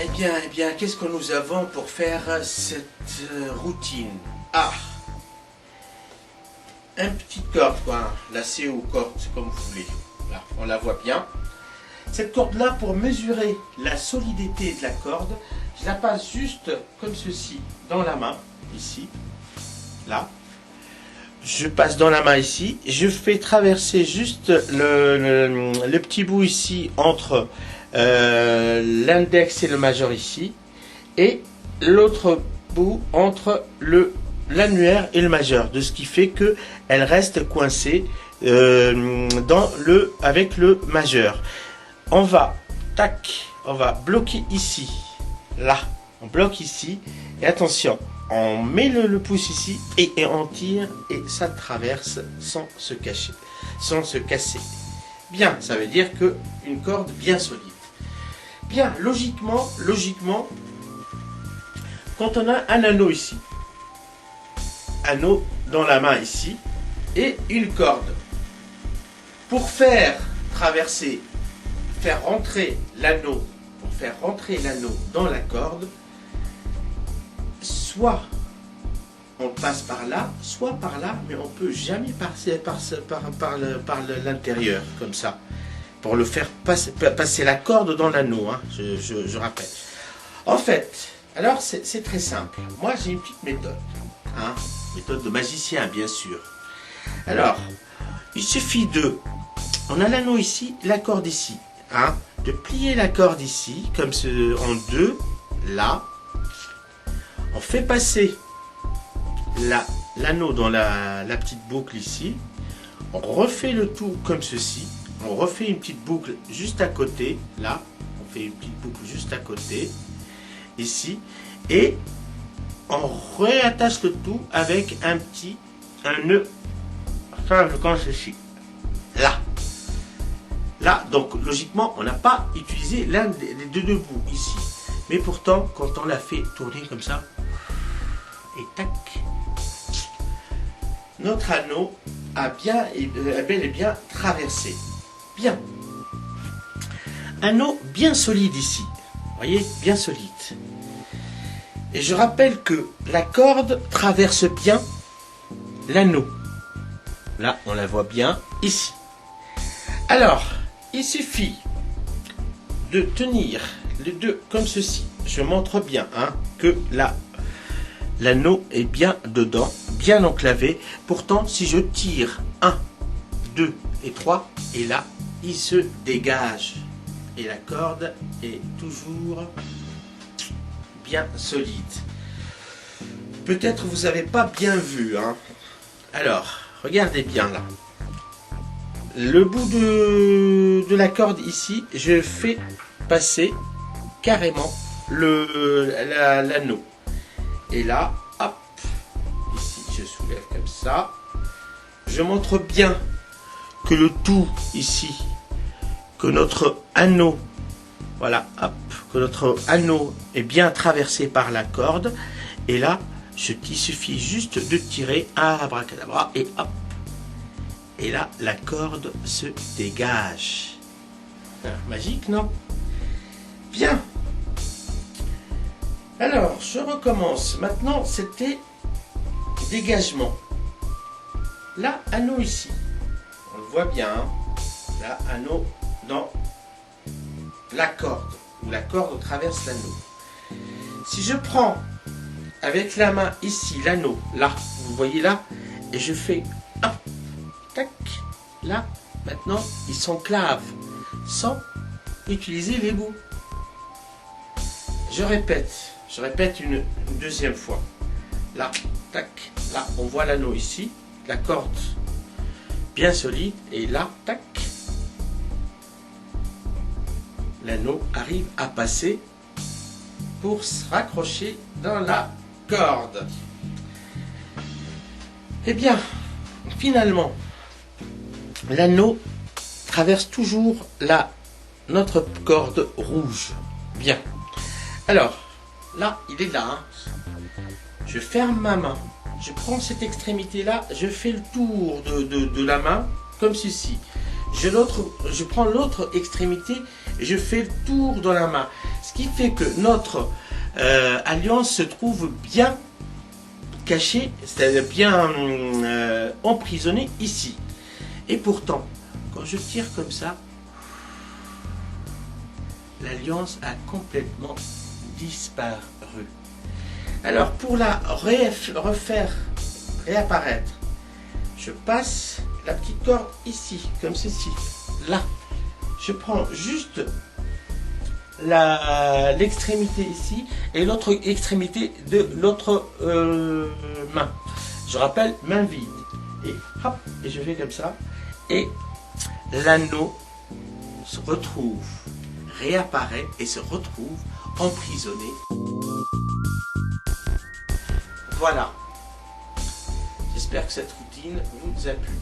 Eh bien, qu'est-ce que nous avons pour faire cette routine? Ah, une petite corde, quoi, lacée ou corde, c'est comme vous voulez. Là, on la voit bien. Cette corde-là, pour mesurer la solidité de la corde, je la passe juste comme ceci, dans la main, ici, là. Je passe dans la main ici, je fais traverser juste le petit bout ici entre l'index et le majeur ici, et l'autre bout entre l'annulaire et le majeur, de ce qui fait que elle reste coincée avec le majeur. On va bloquer ici, là, on bloque ici, et attention, on met le pouce ici et on tire et ça traverse sans se casser. Bien, ça veut dire que une corde bien solide. Bien, logiquement, quand on a un anneau ici, anneau dans la main ici, et une corde, pour faire rentrer l'anneau dans la corde, soit on passe par là, soit par là, mais on peut jamais passer par l'intérieur, comme ça, pour le faire passer la corde dans l'anneau, hein, je rappelle. En fait, alors c'est très simple. Moi j'ai une petite méthode, hein, méthode de magicien bien sûr. Alors, il suffit on a l'anneau ici, la corde ici, hein, de plier la corde ici, comme en deux, là. On fait passer l'anneau dans la petite boucle ici. On refait le tout comme ceci. On refait une petite boucle juste à côté. Là, on fait une petite boucle juste à côté. Ici. Et on réattache le tout avec un nœud simple comme ceci. Là. Là, donc logiquement, on n'a pas utilisé l'un des deux bouts ici. Mais pourtant, quand on l'a fait tourner comme ça, et tac, notre anneau a bel et bien traversé. Bien. Anneau bien solide ici. Vous voyez, bien solide. Et je rappelle que la corde traverse bien l'anneau. Là, on la voit bien ici. Alors, il suffit de tenir les deux comme ceci. Je montre bien, hein, que l'anneau est bien dedans, bien enclavé. Pourtant, si je tire 1, 2 et 3, et là, il se dégage. Et la corde est toujours bien solide. Peut-être vous n'avez pas bien vu, hein. Alors, regardez bien là. Le bout de la corde ici, je fais passer carrément l'anneau. Et là, hop, ici je soulève comme ça. Je montre bien que le tout ici, que notre anneau, voilà, hop, que notre anneau est bien traversé par la corde. Et là, il suffit juste de tirer, abracadabra, et hop. Et là, la corde se dégage. Magique, non? Bien. Alors, je recommence. Maintenant, c'était dégagement. Là, anneau ici. On le voit bien. Hein. Là, anneau dans la corde. Où la corde traverse l'anneau. Si je prends avec la main ici, l'anneau, là, vous voyez là, et je fais hop, tac, là, maintenant, il s'enclave sans utiliser les bouts. Je répète une deuxième fois. Là, tac, là, on voit l'anneau ici, la corde bien solide, et là, tac, l'anneau arrive à passer pour se raccrocher dans la corde. Eh bien, finalement, l'anneau traverse toujours notre corde rouge. Bien. Alors, là, il est là. Hein. Je ferme ma main. Je prends cette extrémité-là. Je fais le tour de la main, comme ceci. Je prends l'autre extrémité et je fais le tour de la main. Ce qui fait que notre alliance se trouve bien cachée, c'est-à-dire bien emprisonnée ici. Et pourtant, quand je tire comme ça, l'alliance a complètement disparu. Alors pour la refaire réapparaître, je passe la petite corde ici, comme ceci, là. Je prends juste l'extrémité ici et l'autre extrémité de l'autre main. Je rappelle, main vide. Et hop, et je fais comme ça. Et l'anneau se retrouve, réapparaît et se retrouve emprisonné. Voilà. J'espère que cette routine vous a plu.